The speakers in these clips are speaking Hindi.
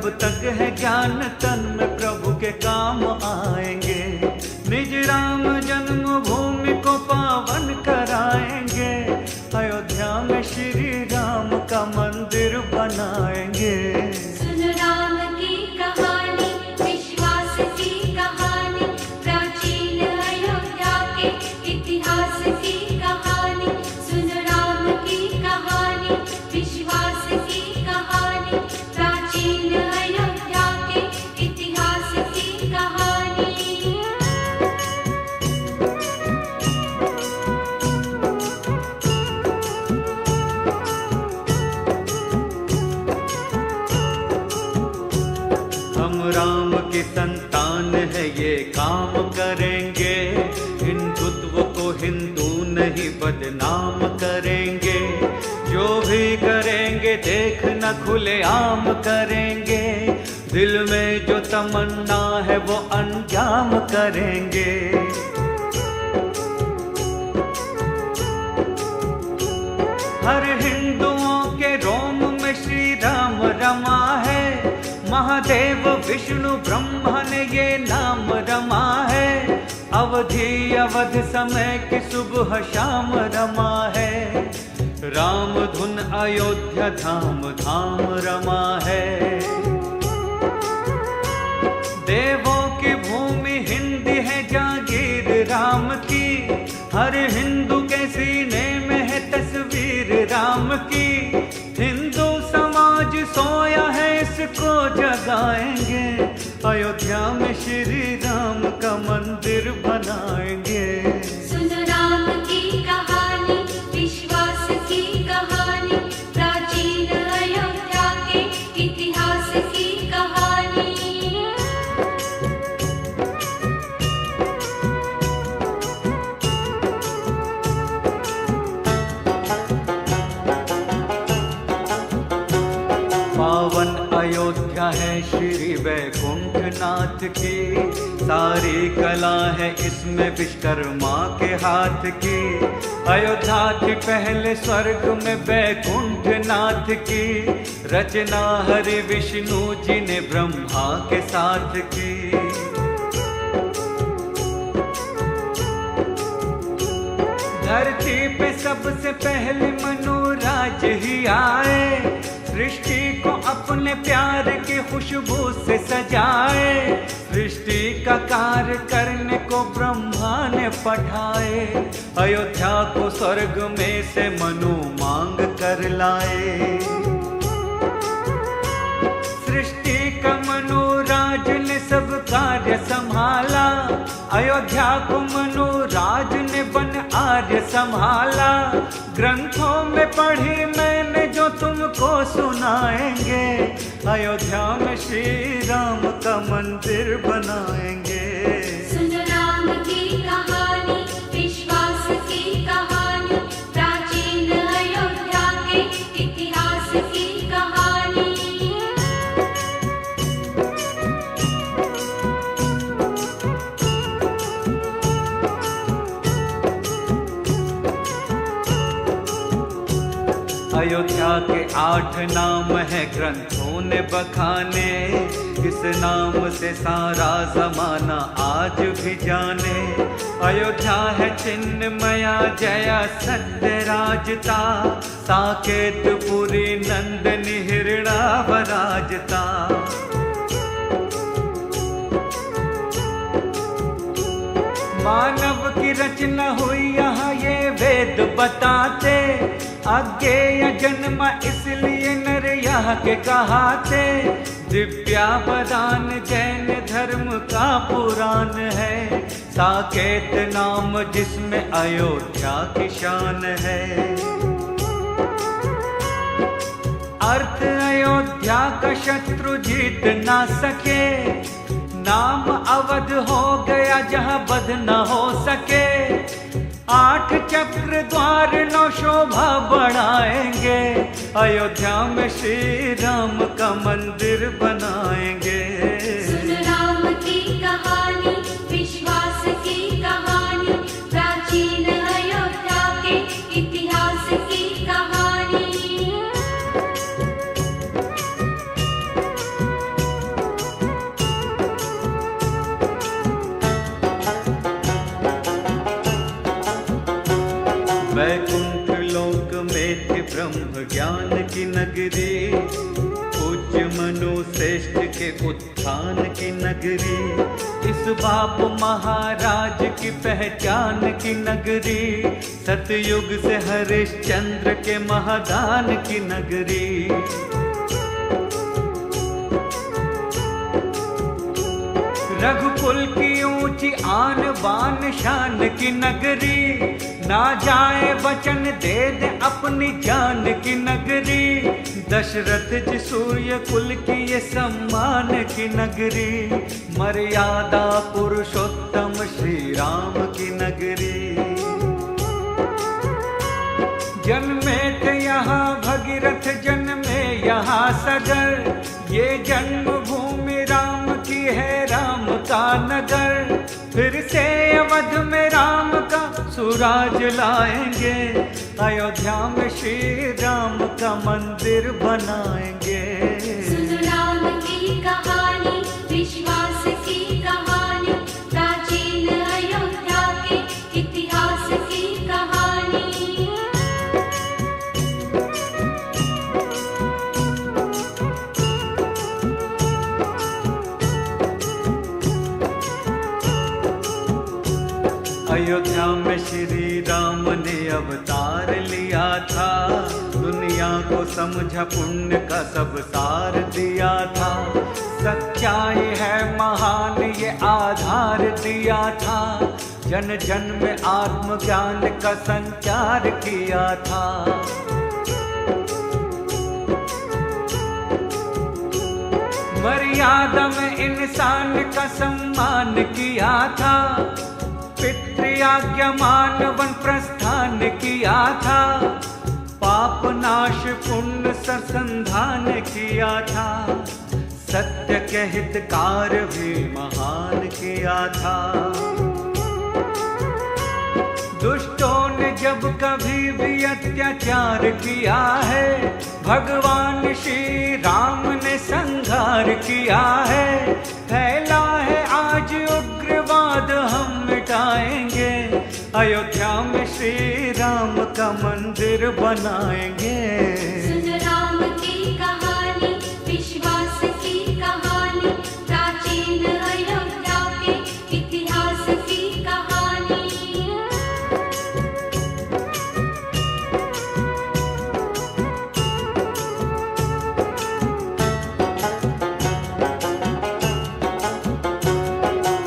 जब तक है ज्ञान तन में प्रभु के काम आएंगे। निज राम जन्मभूमि को पावन कराएंगे, अयोध्या में श्री राम का मंदिर बनाएंगे। सुन राम की कहानी, विश्वास की कहानी, प्राचीन अयोध्या के इतिहास की कहानी। सुन राम की कहानी, विश्वास की कहानी, प्राचीन अयोध्या के इतिहास की कहानी। हम राम की संतान है, ये काम करेंगे। हिंदुत्व को हिंदू नहीं बदनाम करेंगे। जो भी करेंगे देखना खुले आम करेंगे। दिल में जो तमन्ना है वो अंजाम करेंगे। हर हिंदुओं के रोम में श्री राम रमा है। महादेव विष्णु ब्रह्मा ने ये नाम रमा है। अवधि अवध समय की सुबह शाम रमा है। राम धुन अयोध्या धाम धाम रमा है। देवों की भूमि हिंदी है जागीर राम की। हर हिंदू के सीने में है तस्वीर राम की। हिंदू समाज सोया है, इसको जगाएंगे। अयोध्या में श्री राम का मंदिर बनाएंगे। सुन राम की कहानी, विश्वास की कहानी, प्राचीन अयोध्या के इतिहास की कहानी। पावन अयोध्या है श्री वैकुंठ नाथ की। सारी कला है इसमें विश्वकर्मा के हाथ की। अयोध्या थी पहले स्वर्ग में वैकुंठ नाथ की। रचना हरि विष्णु जी ने ब्रह्मा के साथ की। धरती पे सबसे पहले मनुराज ही आए। सृष्टि को अपने प्यार की खुशबू से सजाए। सृष्टि का कार्य करने को ब्रह्मा ने पठाए। अयोध्या को स्वर्ग में से मनु मांग कर लाए। सृष्टि का मनुराज ने सब कार्य संभाला। अयोध्या को मनुराज ने वन आर्य संभाला। ग्रंथों में पढ़ी मैंने जो तुमको सुनाएंगे। अयोध्या में श्री राम का मंदिर बनाएंगे। सुन राम की कहानी, विश्वास की कहानी, प्राचीन अयोध्या के इतिहास की कहानी। अयोध्या के 8 नाम है ग्रंथों ने बखाने। इस नाम से सारा जमाना आज भी जाने। अयोध्या है चिन्मया जया सत्य राजता। साकेतपुरी नंदनी हिरड़ा वराजता। मानव की रचना हुई यहाँ ये वेद बताते। अज्ञेय जन्म इसलिए नर यहाँ के कहाते। दिव्यावदान जैन धर्म का पुराण है। साकेत नाम जिसमें अयोध्या की शान है। अर्थ अयोध्या का शत्रु जीत ना सके। नाम अवध हो गया जहाँ बद न हो सके। 8 चक्र द्वार 9 शोभा बढ़ाएंगे। अयोध्या में श्री राम का मंदिर बनाएंगे। सुन राम की कहानी, विश्वास की कहानी, प्राचीन अयोध्या के इतिहास की कहानी। वैकुंठ लोक में थी ब्रह्म ज्ञान की नगरी, पूज्य मनु श्रेष्ठ के उत्थान की नगरी, इस बाप महाराज की पहचान की नगरी, सतयुग से हरिश्चंद्र के महादान की नगरी। रघुकुल की ऊंची आन बान शान की नगरी, ना जाए वचन दे दे अपनी जान की नगरी, दशरथ जी सूर्य कुल की ये सम्मान की नगरी, मर्यादा पुरुषोत्तम श्री राम की नगरी। जन्मे थे यहाँ भगीरथ जन्मे यहाँ सगर, ये जन्मभूमि राम की है राम का नगर, फिर से अवध में राम का सुराज लाएंगे, अयोध्या में श्री राम का मंदिर बनाएंगे। सुन राम की कहानी, विश्वास की कहानी, प्राचीन अयोध्या के इतिहास की कहानी। अयोध्या में श्री राम ने अवतार लिया था, दुनिया को समझा पुण्य का सब सार दिया था, सच्चाई है महान ये आधार दिया था, जन जन में आत्मज्ञान का संचार किया था। मर्यादा में इंसान का सम्मान किया था, पितृयाज्ञा वन प्रस्थान किया था, पाप नाश पुण्य संधान किया था, सत्य के हितकार भी महान किया था। दुष्टों ने जब कभी भी अत्याचार किया है, भगवान श्री राम ने संहार किया है, फैला है आज उग्रवाद हम मिटाएंगे, अयोध्या में श्री राम का मंदिर बनाएंगे। सुन राम की कहानी, विश्वास की कहानी, प्राचीन अयोध्या के इतिहास की कहानी।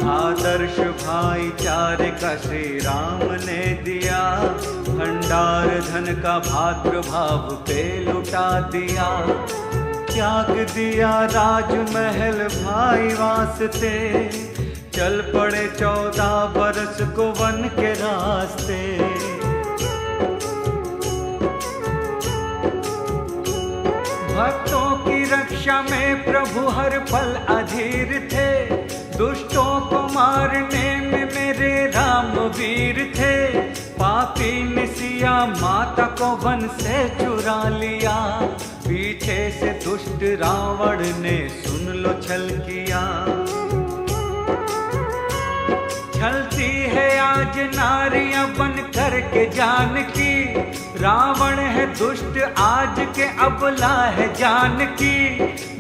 आदर्श भाईचारे का श्री राम ने दिया, भंडार धन का भातृभाव पे लुटा दिया, त्याग दिया राजमहल भाई वास्ते, चल पड़े 14 बरस को वन के रास्ते। भक्तों की रक्षा में प्रभु हर पल अधीर थे, दुष्टों को मारने में मेरे राम वीर थे, पापी ने सिया माता को वन से चुरा लिया, पीछे से दुष्ट रावण ने सुन लो छल किया। छलती है आज नारियां बन करके जानकी, रावण है दुष्ट आज के अबला है जानकी,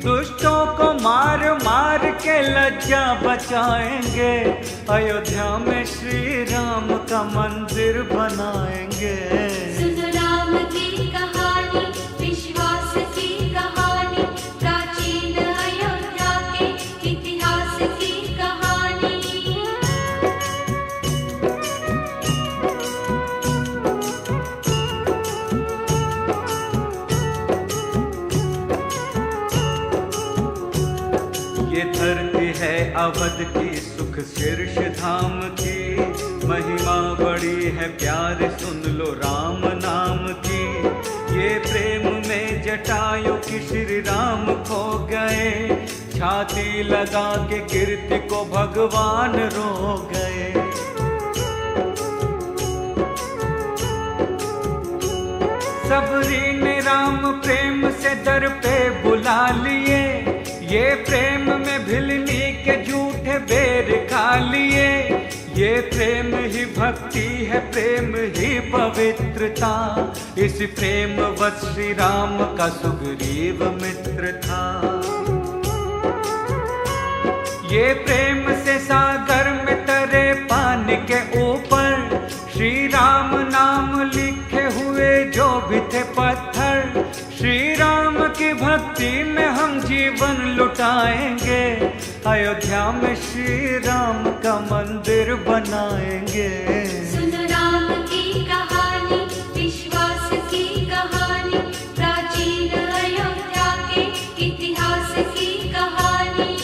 दुष्टों को मार मार के लज्जा बचाएंगे, अयोध्या में श्री राम का मंदिर बनाएंगे। सुन राम की कहानी, विश्वास की कहानी, प्राचीन अयोध्या के इतिहास की कहानी। ये धरती है अवध की सुख शीर्ष धाम की, महिमा बड़ी है प्यार सुन लो राम नाम की, ये प्रेम में जटायु की श्री राम खो गए, छाती लगा के कीर्ति को भगवान रो गए। सबरी ने राम प्रेम से दर पे बुला लिए, ये प्रेम में भिलनी के झूठे बेर खा लिए, ये प्रेम ही भक्ति है, प्रेम ही पवित्रता। इस प्रेम वश श्री राम का सुग्रीव मित्र था। ये प्रेम से सागर में तरे पानी के ऊपर श्री राम नाम लिखे हुए जो भी थे पत्थर। श्री राम की भक्ति में हम जीवन लुटाएंगे, अयोध्या में श्री राम का मंदिर बनाएंगे। सुन राम की कहानी, विश्वास की कहानी, प्राचीन अयोध्या के इतिहास की कहानी।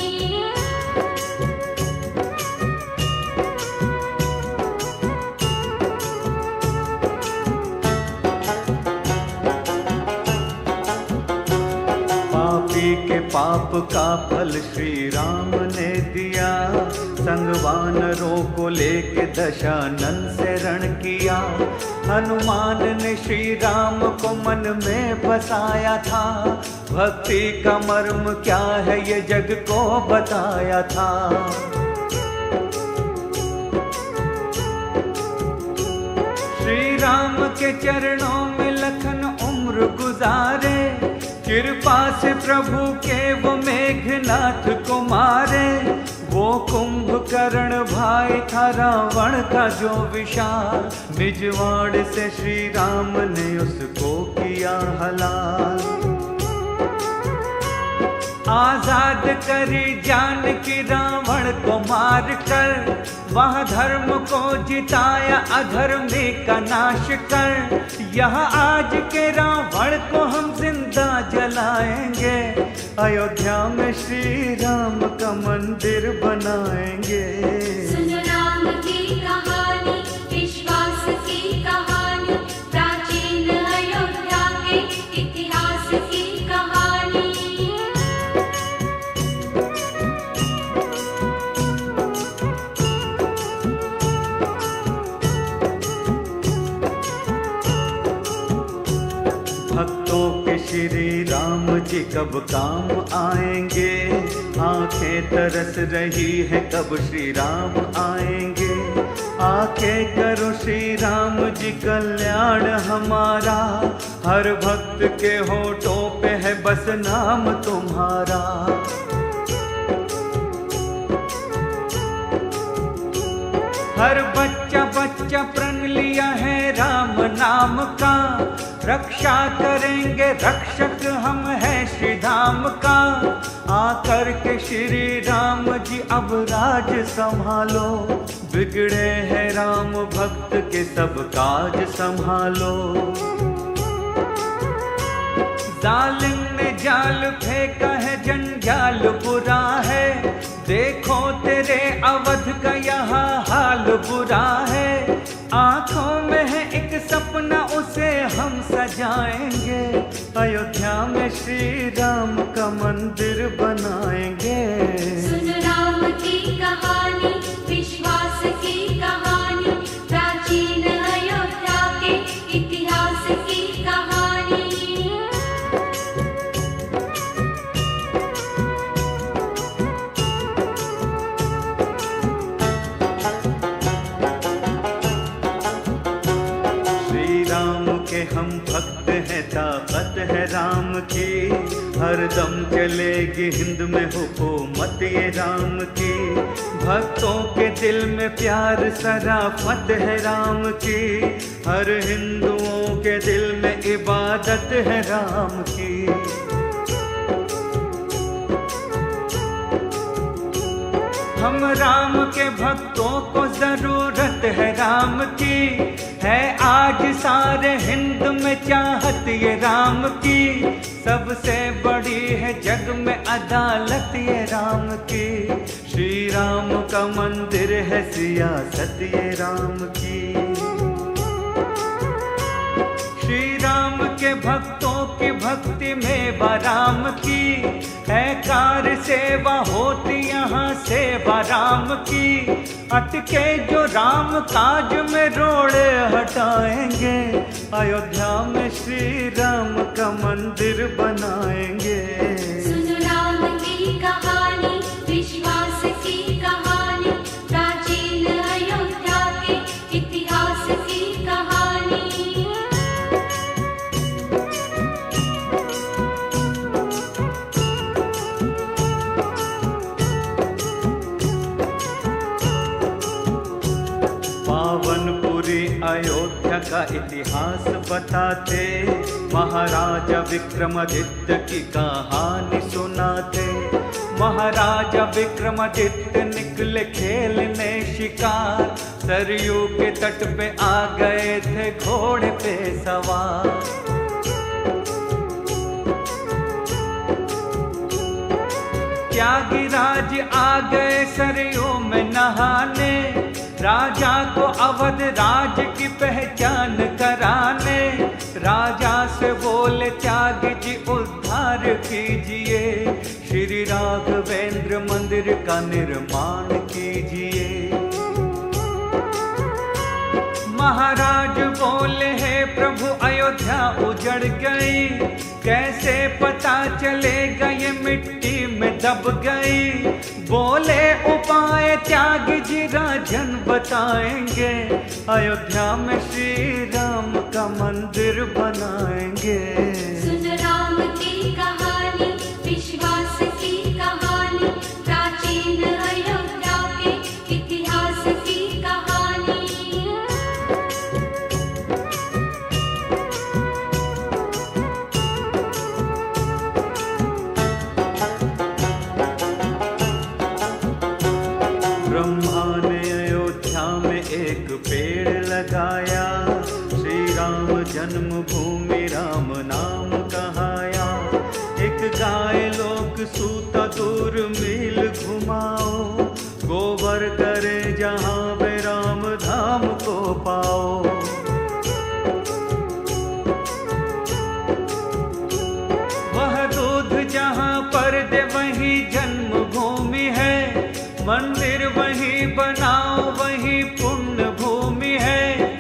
पापी के पाप का फल श्री राम ने दिया। संग वानरों को लेके दशानन से रण किया। हनुमान ने श्री राम को मन में बसाया था। भक्ति का मर्म क्या है ये जग को बताया था। श्री राम के चरणों में लखन उम्र गुजारे। कृपा से प्रभु के वो मेघनाथ को मारे। वो कुंभकर्ण भाई था रावण का जो विशाल। निजवाड़ से श्री राम ने उसको किया हलाल। आजाद करी जानकी रावण को मार कर। वह धर्म को जिताया अधर्मी का नाश कर। यहाँ आज के रावण को हम जिंदा जलाएंगे। अयोध्या में श्री राम का मंदिर बनाएंगे। सुन राम की कहानी, विश्वास की कहानी, प्राचीन अयोध्या के इतिहास की कहानी। भक्तों के श्री राम जी कब काम आएंगे। आंखें तरस रही है कब श्री राम आएंगे। आंखें करो श्री राम जी कल्याण हमारा। हर भक्त के होठों पे है बस नाम तुम्हारा। हर बच्चा बच्चा प्रण लिया है राम नाम का। रक्षा करेंगे रक्षक हम हैं श्री धाम का। आकर के श्री राम जी अब राज संभालो। बिगड़े हैं राम भक्त के सब काज संभालो। जालिम ने जाल फेंका है जंजाल बुरा है। देखो तेरे अवध का यहाँ हाल बुरा है। आंखों में है एक सपना उसे हम सजाएंगे। अयोध्या में श्री राम का मंदिर बनाएंगे। सुन राम की कहानी, विश्वास की कहानी, प्राचीन अयोध्या के इतिहास की कहानी। हम भक्त हैं, ताकत है राम की। हरदम चलेगी हिंद में हुकूमत ये राम की। भक्तों के दिल में प्यार सराफत है राम की। हर हिंदुओं के दिल में इबादत है राम की। हम राम के भक्तों को जरूरत है राम की। है आज सारे हिंद में चाहत ये राम की। सबसे बड़ी है जग में अदालत ये राम की। श्री राम का मंदिर है सियासत ये राम की। श्री राम के भक्तों की भक्ति में राम की। है कार सेवा होती यहाँ सेवा राम की। अटके जो राम काज में रोड़े हटाएंगे। अयोध्या में श्री राम का मंदिर बनाएंगे। सुन राम की कहानी, विश्वास की कहानी, प्राचीन अयोध्या पावनपुरी अयोध्या का इतिहास बताते, महाराजा विक्रमादित्य की कहानी सुनाते। महाराजा विक्रमादित्य निकले खेलने शिकार, सरयू के तट पे आ गए थे घोड़े पे सवार। त्यागीराज आ गए सरयू में नहाने, राजा को अवध राज की पहचान कराने। राजा से बोले त्यागी जी उद्धार कीजिए, श्री राघवेंद्र मंदिर का निर्माण कीजिए। महाराज बोले हे प्रभु अयोध्या उजड़ गई, कैसे पता चलेगा ये मिट्टी में दब गई। बोले उपाय त्यागी जी राजन बताएंगे, अयोध्या में श्री राम का मंदिर बनाएंगे। सुन राम की कहानी, विश्वास की कहानी, प्राचीन अयोध्या के इतिहास की कहानी। ब्रह्मा ने अयोध्या में एक पेड़ लगाया, श्री राम जन्मभूमि राम नाम कहाया। एक गाय लोक सूता दूर मील घुमाओ, गोबर करे जहाँ वे राम धाम को पाओ। वह दूध जहाँ पर दे वही जन्मभूमि है, मंदिर वहीं बनाओ वहीं पुण्य भूमि है।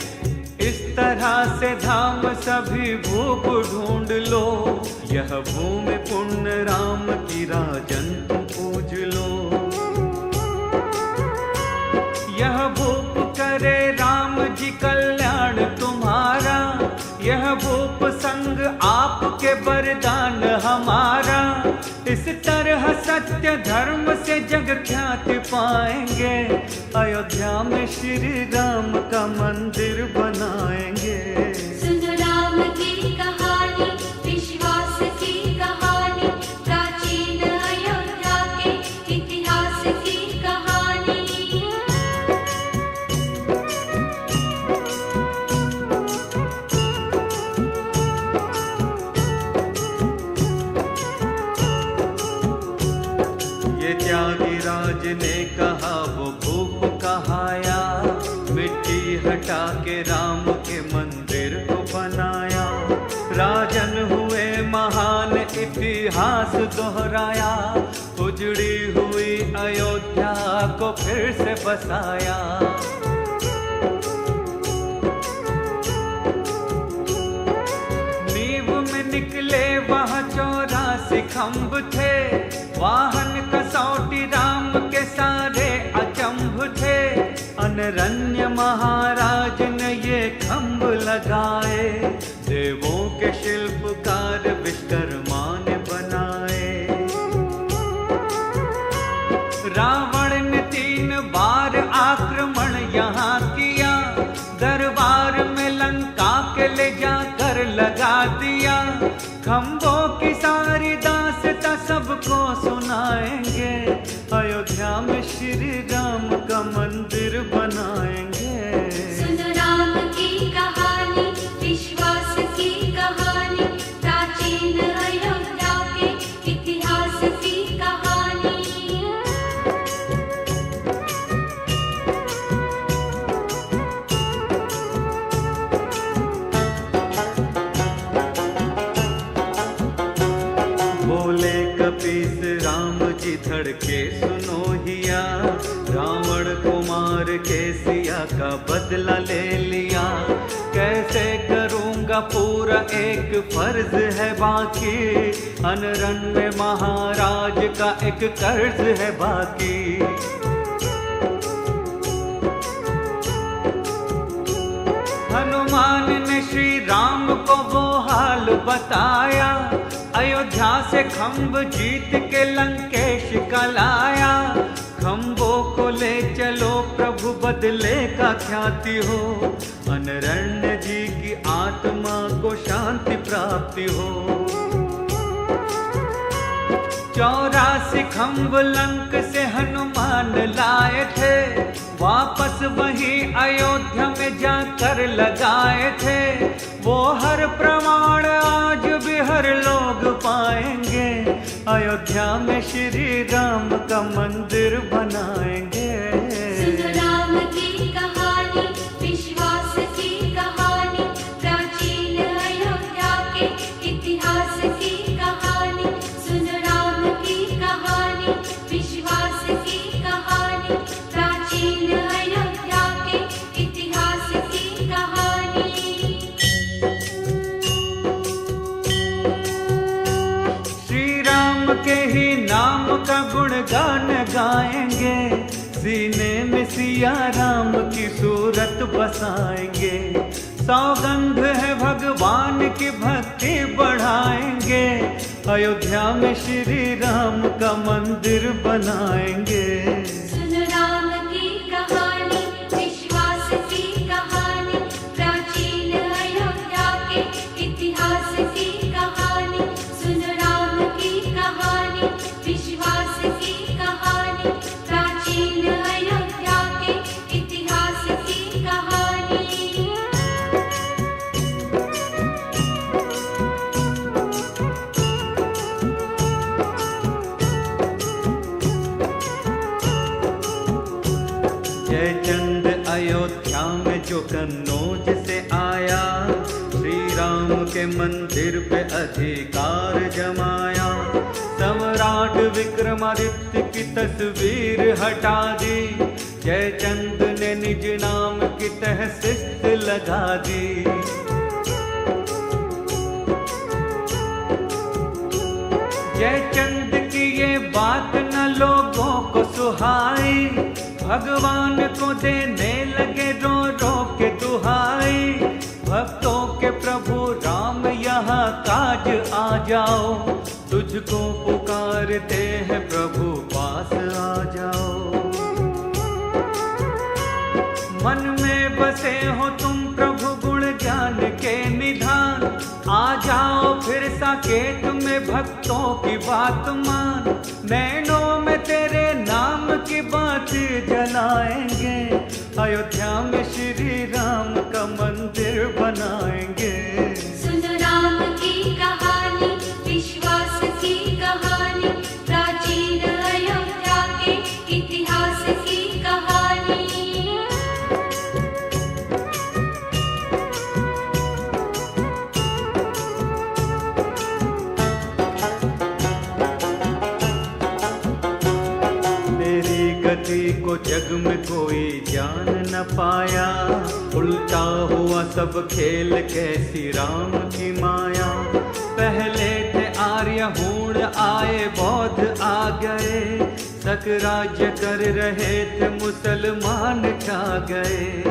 इस तरह से धाम सभी भूप ढूंढ लो, यह भूमि पुण्य राम की राजन तुम पूज लो। यह भूप करे राम जी कल्याण तुम्हारा, यह भूप संग आपके वरदान हमारा। इस तरह सत्य धर्म से जग ख्याति पाएंगे, अयोध्या में श्री राम का मंदिर बनाएंगे। सुन राम की कहानी, विश्वास की कहानी, प्राचीन अयोध्या के इतिहास की कहानी। त्यागीराज ने कहा वो भूप कहाया, मिट्टी हटा के राम के मंदिर को बनाया। राजन हुए महान इतिहास दोहराया, उजड़ी हुई अयोध्या को फिर से बसाया। नींव में निकले वहाँ 84 खंभ थे, वाहन कसौटी राम के सारे अचंभ थे। अनरण्य महाराज ने ये खंभ लगाए, देवों के शिल्पकार विश्वकर्मा ने बनाए। रावण ने 3 बार आक्रमण यहाँ किया, दरबार में लंका के ले जाकर लगा दिया। खंभों की सारी दास्तां सबको सुनाएंगे, अयोध्या में श्री राम का मंदिर बनाएंगे। सुन राम की कहानी, विश्वास की कहानी, प्राचीन अयोध्या के इतिहास की कहानी। बोले कपीस राम जी धड़के सुनो हिया, रावण कुमार के सिया का बदला ले लिया। कैसे करूँगा पूरा एक फर्ज है बाकी, अनरन में महाराज का एक कर्ज है बाकी। हनुमान ने श्री राम को वो हाल बताया, अयोध्या से खंभ जीत के लंकेश का लाया। खम्भों को ले चलो प्रभु बदले का ख्याति हो, अनरण्य जी की आत्मा को शांति प्राप्ति हो। 84 खम्भ लंक से हनुमान लाए थे, वापस वही अयोध्या में जाकर लगाए थे। वो हर प्रमाण आज भी हर लोग पाएंगे, अयोध्या में श्री राम का मंदिर बनाएंगे। सुनो राम की कहानी, विश्वास की कहानी, प्राचीन अयोध्या के इतिहास की कहानी। सुनो राम की कहानी, विश्वास की कहानी, प्राचीन अयोध्या के इतिहास की कहानी। श्री राम के ही नाम का गुणगान गाएंगे, सीने में सिया राम की सूरत बसाएंगे। सौगंध है भगवान की भक्ति बढ़ाएंगे, अयोध्या में श्री राम का मंदिर बनाएंगे। सुनो राम की कहानी, विश्वास की कहानी, प्राचीन अयोध्या के इतिहास की कहानी। सुनो राम की कहानी, विश्वास की कहानी, प्राचीन अयोध्या के इतिहास की कहानी। जयचंद अयोध्या में जो कन्नौज से आया, श्री राम के मंदिर पे अधिकार जमाया। सम्राट विक्रमादित्य की तस्वीर हटा दी, जयचंद ने निज नाम की तहसीस लगा दी। जयचंद की ये बात न लोगों को सुहाई, भगवान को देने लगे रो रो के दुहाई। भक्तों के प्रभु राम यहाँ काज आ जाओ, तुझको पुकारते हैं प्रभु पास आ जाओ। मन में बसे हो तुम प्रभु गुण ज्ञान के निधान, आ जाओ फिर साकेत में भक्तों की बात मान। नैनों में तेरे नाम की बात जलाएंगे, अयोध्या में श्री राम का मंदिर बनाएंगे। सुनो राम की कहानी, विश्वास की कहानी, प्राचीन अयोध्या के इतिहास की कहानी। गति को जग में कोई जान न पाया, उल्टा हुआ सब खेल कैसी राम की माया। पहले थे आर्य हूण आए बौद्ध आ गए, सकराज्य कर रहे थे मुसलमान छा गए।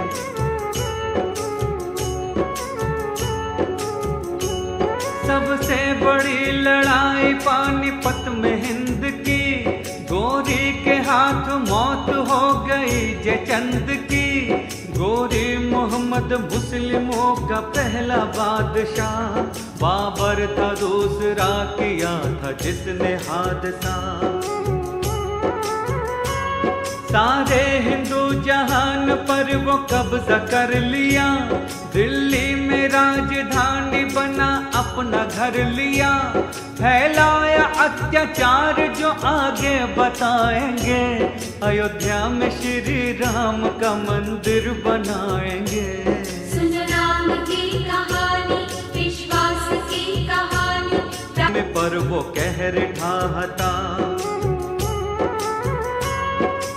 सबसे बड़ी लड़ाई पानीपत में हिंद की, गोरी के हाथ मौत हो गई जयचंद की। गोरी मोहम्मद मुस्लिमों का पहला बादशाह, बाबर था दूसरा किया था जिसने हादसा। सारे हिंदू जहान पर वो कब्जा कर लिया, दिल्ली में राजधानी बना अपना घर लिया। फैलाया अत्याचार जो आगे बताएंगे, अयोध्या में श्री राम का मंदिर बनाएंगे। सुनो राम की कहानी, विश्वास की कहानी, पर वो कहर ढाहता।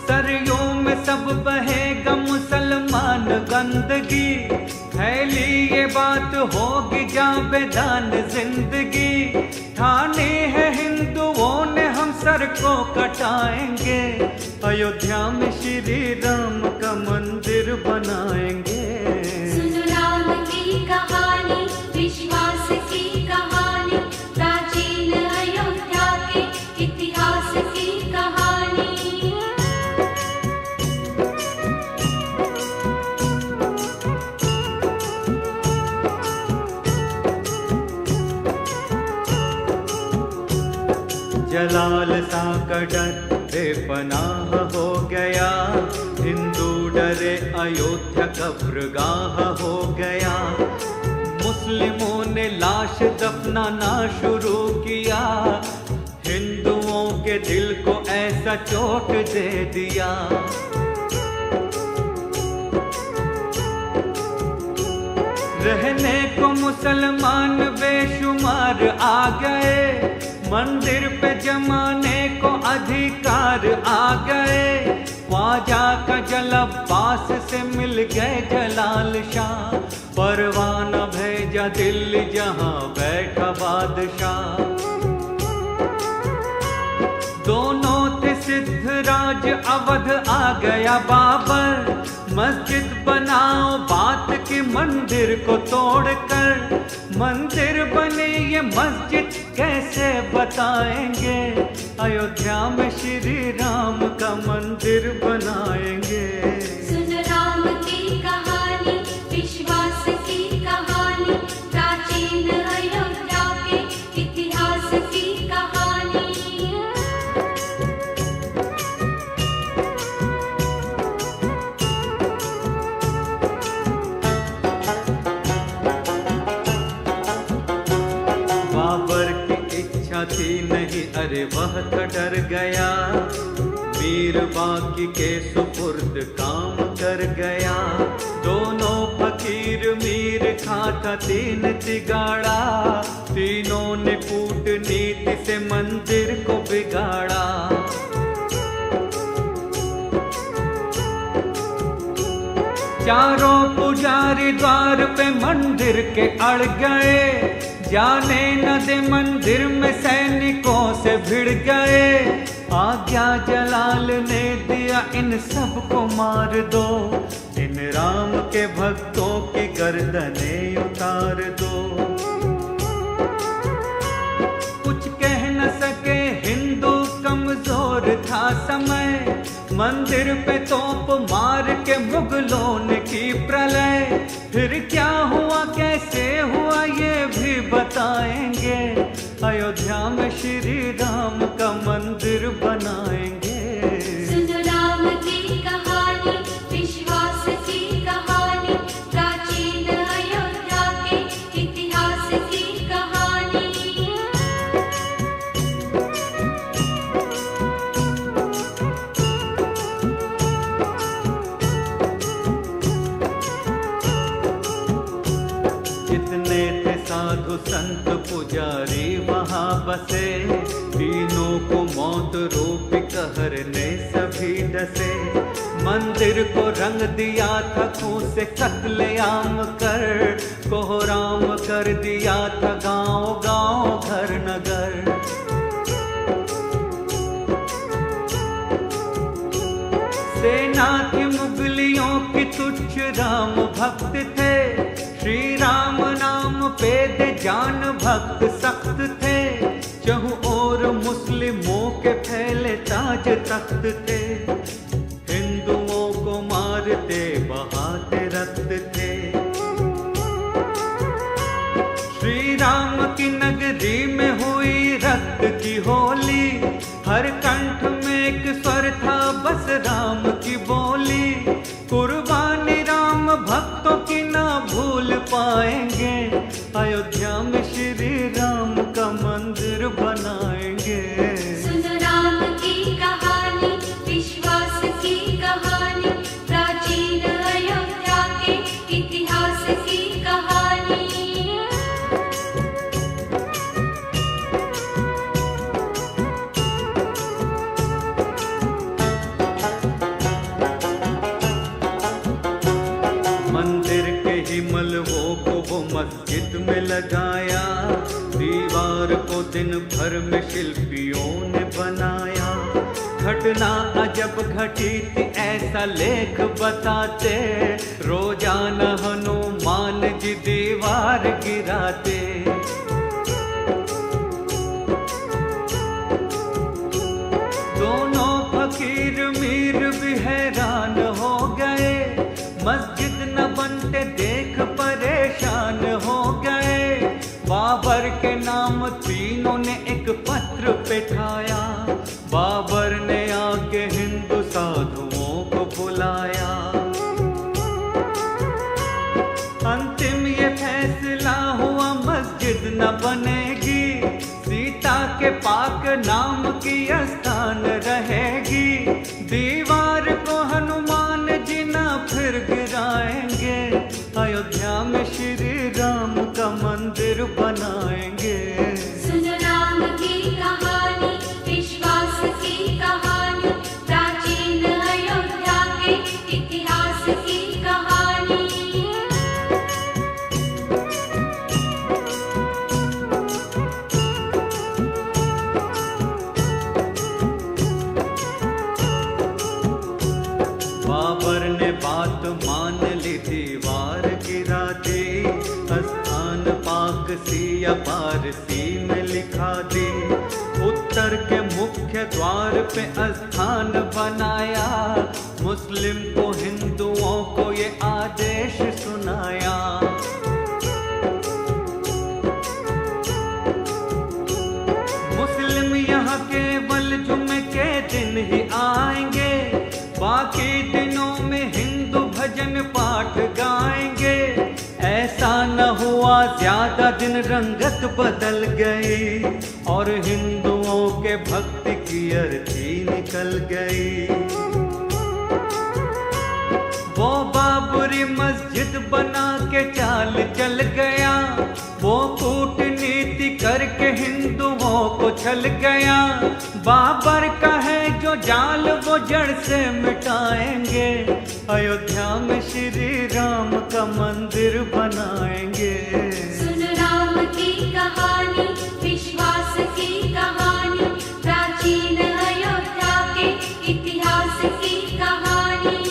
सरयों में सब बहेगा मुसलमान गंदगी, फैली ये बात होगी जाबेदान जिंदगी। ठाने है हिंदुओं ने हम सर को कटाएंगे, अयोध्या में श्री राम का मंदिर बनाएंगे। सुनो राम की कहानी, विश्वास की कहानी, प्राचीन अयोध्या के इतिहास की कहानी। जलाल सा का डर बेपनाह हो गया, हिंदू डरे अयोध्या कब्रगाह हो गया। मुस्लिमों ने लाश दफनाना शुरू किया, हिंदुओं के दिल को ऐसा चोट दे दिया। रहने को मुसलमान बेशुमार आ गए, मंदिर पे जमाने को अधिकार आ गए। ख्वाजा का जल अब्बास से मिल गए जलाल शाह, परवाना भेजा दिल्ली जहां बैठा बादशाह। दोनों थे सिद्धराज अवध आ गया बाबर, मस्जिद बनाओ बात की मंदिर को तोड़कर। मंदिर बने ये मस्जिद कैसे बताएंगे, अयोध्या में श्री राम का मंदिर बनाएंगे। सुन राम की कहानी, विश्वास की कहानी, प्राचीन अयोध्या के इतिहास की कहानी। बाबर की इच्छा थी नहीं, अरे वह तो डर गया, मीर बाकी के सुपुर्द काम कर गया। दोनों फकीर मीर खां था तीन तिगाड़ा, तीनों ने कूटनीति से मंदिर को बिगाड़ा। चारों पुजारी द्वार पे मंदिर के अड़ गए, जाने न दे मंदिर में सैनिकों से भिड़ गए। आज्ञा जलाल ने दिया इन सबको मार दो, इन राम के भक्तों की गर्दनें उतार दो। कुछ कह न सके हिंदू, कमजोर था समय, मंदिर पे तोप मार के मुगलों ने की प्रलय। फिर क्या हुआ कैसे हुआ ये भी बताएंगे, अयोध्या में श्री राम का मंदिर बनाएंगे। सुन राम की कहानी, विश्वास की कहानी, प्राचीन अयोध्या के इतिहास की कहानी। जितने थे साधु संत पुजारी वहाँ बसे, तीनों को मौत रूपी कहर ने सभी डसे। मंदिर को रंग दिया था खून से कत्लेआम कर, कोहराम कर दिया था गांव गांव घर नगर। सेना थी मुगलियों की तुच्छ राम भक्त थे, श्री राम नाम पे दे जान भक्त सख्त थे। चहु और मुस्लिमों के फैले ताज तख्त थे, हिंदुओं को मारते बहाते रक्त थे। श्री राम की नगरी में हुई रक्त की होली, हर कंठ में एक स्वर था बस राम की बोली। कुर्बानी राम भक्तों की ना भूल पाएंगे, अयोध्या में श्री राम का मंदिर बनाएंगे। सुन राम की कहानी, विश्वास की कहानी, प्राचीन अयोध्या के इतिहास की कहानी। मंदिर के ही मलबों को वो मस्जिद में लगाया, दीवार को दिन भर में शिल्पियों ने बनाया। घटना अजब घटी थी ऐसा लेख बताते, रोजाना हनुमान जी दीवार गिराते। दोनों फकीर मीर भी हैरान हो गए, मस्जिद न बनते देख परेशान हो गए। बाबर के नाम तीनों ने एक पत्र पे ठाया, न बनेगी, सीता के पाक नाम की स्थान रहेगी। दीवार को हनुमान जी न फिर गिराएंगे, अयोध्या में श्री राम का मंदिर बनाएंगे। सुन राम की कहानी, विश्वास की कहानी, प्राचीन अयोध्या के इतिहास की कहानी। बाबर ने बात मान ली, दीवार गिरा दी, स्थान पाक सी या पारसी में लिखा दी। उत्तर के मुख्य द्वार पे स्थान बनाया, मुस्लिम को हिंदुओं को ये आदेश सुनाया। मुस्लिम यहाँ केवल जुम्मे के दिन ही आएंगे, बाकी दिनों में हिंदू भजन पाठ गाएंगे। ऐसा न हुआ, ज्यादा दिन रंगत बदल गई और हिंदुओं के भक्ति की अर्थी निकल गई। वो बाबरी मस्जिद बना के चाल चल गया, वो कूटनीति करके हिंदुओं को छल गया। बाबर का है जो जाल वो जड़ से मिटाएंगे, अयोध्या में श्री राम का मंदिर बनाएंगे। सुन राम की कहानी, विश्वास की कहानी, प्राचीन अयोध्या के इतिहास की कहानी।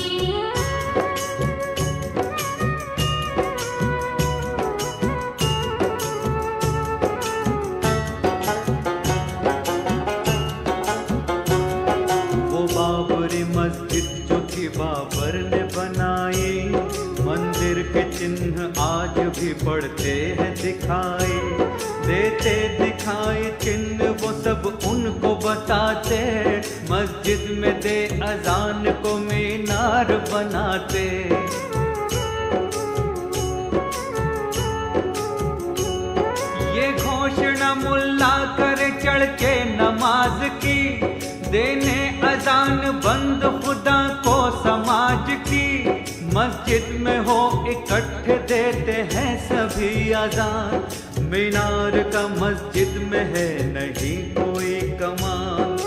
बाबरी मस्जिद जो थी बाबर ने बनाई, मंदिर के चिन्ह आज भी पढ़ते हैं दिखाई। देते दिखाई चिन्ह वो सब उनको बताते, मस्जिद में दे अजान को मीनार बनाते। ये घोषणा मुल्ला करे चढ़ के नमाज की, देने अजान बंद खुदा को समाज की। मस्जिद में हो इकट्ठे देते हैं सभी अजान, मीनार का मस्जिद में है नहीं कोई कमान।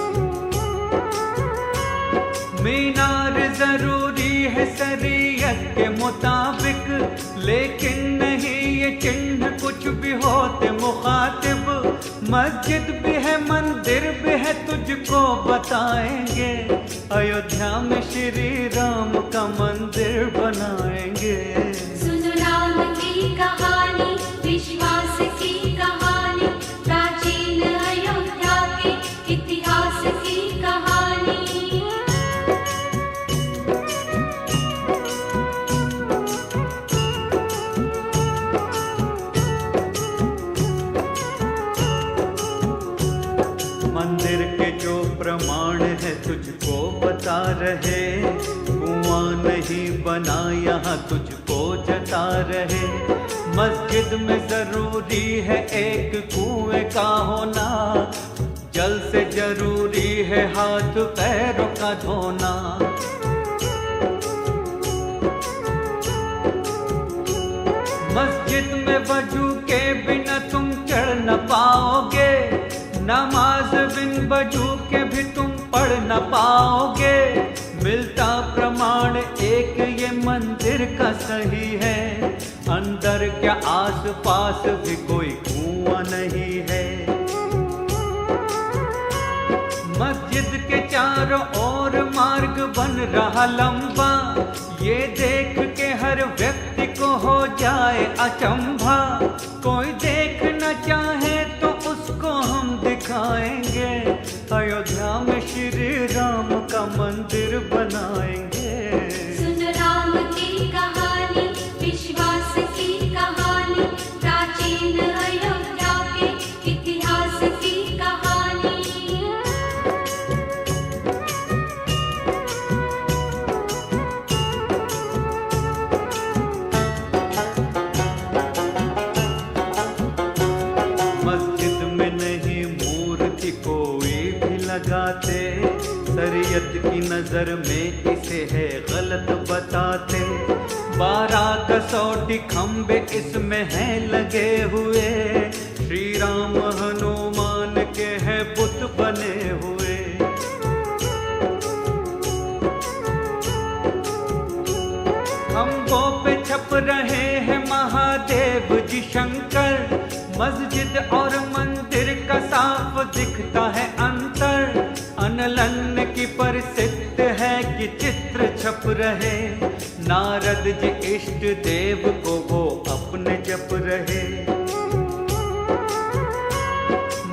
मीनार जरूरी है शरीयत के मुताबिक, लेकिन नहीं ये चिन्ह कुछ भी होते मुखातिब। मस्जिद भी है मंदिर भी है तुझको बताएंगे, अयोध्या में श्री राम का मंदिर बनाएंगे। सुन राम की कहानी, विश्वास की कहानी, प्राचीन अयोध्या के इतिहास की कहानी। मंदिर के जो प्रमाण है तुझको बता रहे, कुआं नहीं बना यहाँ तुझको जता रहे। मस्जिद में जरूरी है एक कुएं का होना, जल से जरूरी है हाथ पैरों का धोना। मस्जिद में वजू के बिना तुम चढ़ न पाओगे, नमाज बिन वजू के भी तुम पढ़ न पाओगे। मिलता प्रमाण एक ये मंदिर का सही है, अंदर क्या आस पास भी कोई कुआं नहीं है। मस्जिद के चारों ओर मार्ग बन रहा लंबा, ये देख के हर व्यक्ति को हो जाए अचंभा। कोई देख न चाहे तो उसको हम दिखाएंगे, अयोध्या में श्री राम का मंदिर बनाएंगे। सुन राम की कहानी, विश्वास की कहानी, प्राचीन अयोध्या के इतिहास की कहानी। नजर में इसे है गलत बताते। 12 कसौटी खंबे इसमें हैं लगे हुए, श्री राम हनुमान के हैं बुत बने हुए। खंभों पे छप रहे हैं महादेव जी शंकर, मस्जिद और मंदिर का साफ दिखता है अंतर। अनलन की प्रसिद्ध है कि चित्र छप रहे, नारद जी इष्ट देव को वो अपने जप रहे।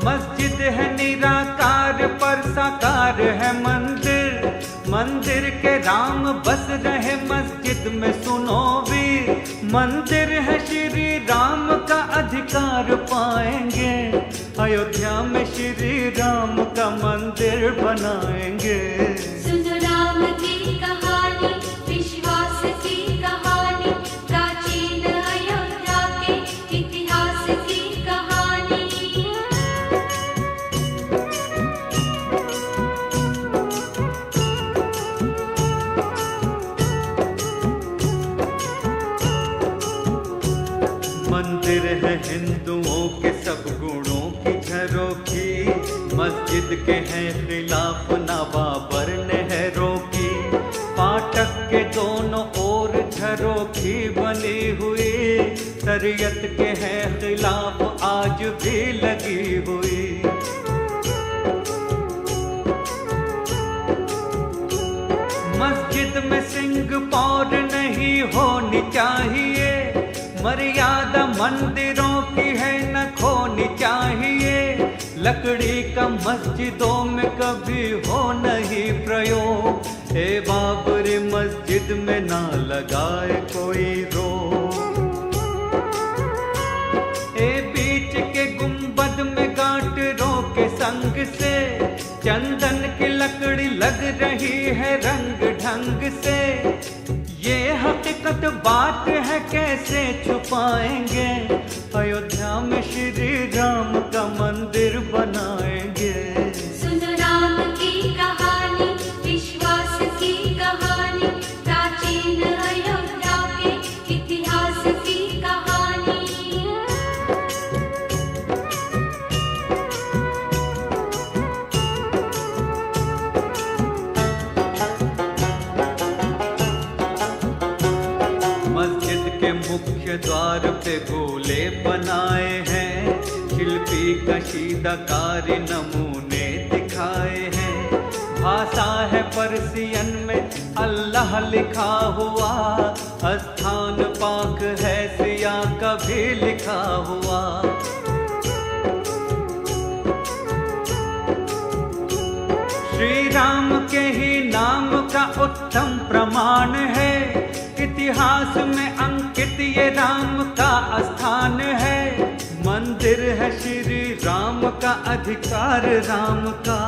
मस्जिद है निराकार पर साकार है मंदिर, मंदिर के राम बस रहे मस्जिद में सुनो वीर। मंदिर है श्री राम का अधिकार पाएंगे, अयोध्या में श्री राम का मंदिर बनाएंगे। सुन राम की कहानी, विश्वास की कहानी, प्राचीन अयोध्या के इतिहास की कहानी। मंदिर है हिंदुओं के सब गुणों की झरोखी, मस्जिद के हैं खिलाफ ना बाबर ने है रोकी। फाटक के दोनों ओर झरोखी बनी हुई, शरीयत के हैं खिलाफ आज भी लगी हुई। मस्जिद में सिंह पौर नहीं होनी चाहिए, मर्यादा मंदिरों की है न खोनी चाहिए। लकड़ी का मस्जिदों में कभी हो नहीं प्रयोग, हे बाबरी मस्जिद में ना लगाए कोई रोक। ए बीच के गुंबद में गांठ रोके संग से, चंदन की लकड़ी लग रही है रंग ढंग से। ये हकीकत बात है कैसे छुपाएंगे, अयोध्या में श्री राम का मंदिर बनाएंगे। सुन राम की कहानी, विश्वास की कहानी, प्राचीन अयोध्या के इतिहास की कहानी। मुख्य द्वार पे गोले बनाए हैं, शिल्पी कशीदाकारी नमूने दिखाए हैं। भाषा है पर्सियन में अल्लाह लिखा हुआ, स्थान पाक है सिया का भी लिखा हुआ। श्री राम के ही नाम का उत्तम प्रमाण है, इतिहास में अंकित ये राम का स्थान है। मंदिर है श्री राम का अधिकार राम का,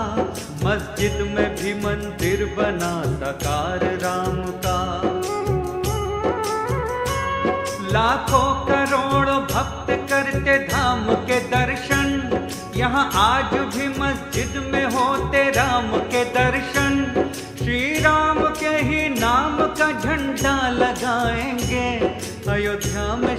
मस्जिद में भी मंदिर बना साकार राम का। लाखों करोड़ों भक्त करते धाम के दर्शन, यहाँ आज भी मस्जिद में होते राम के दर्शन। श्री राम के ही नाम का झंडा लगाएंगे, अयोध्या में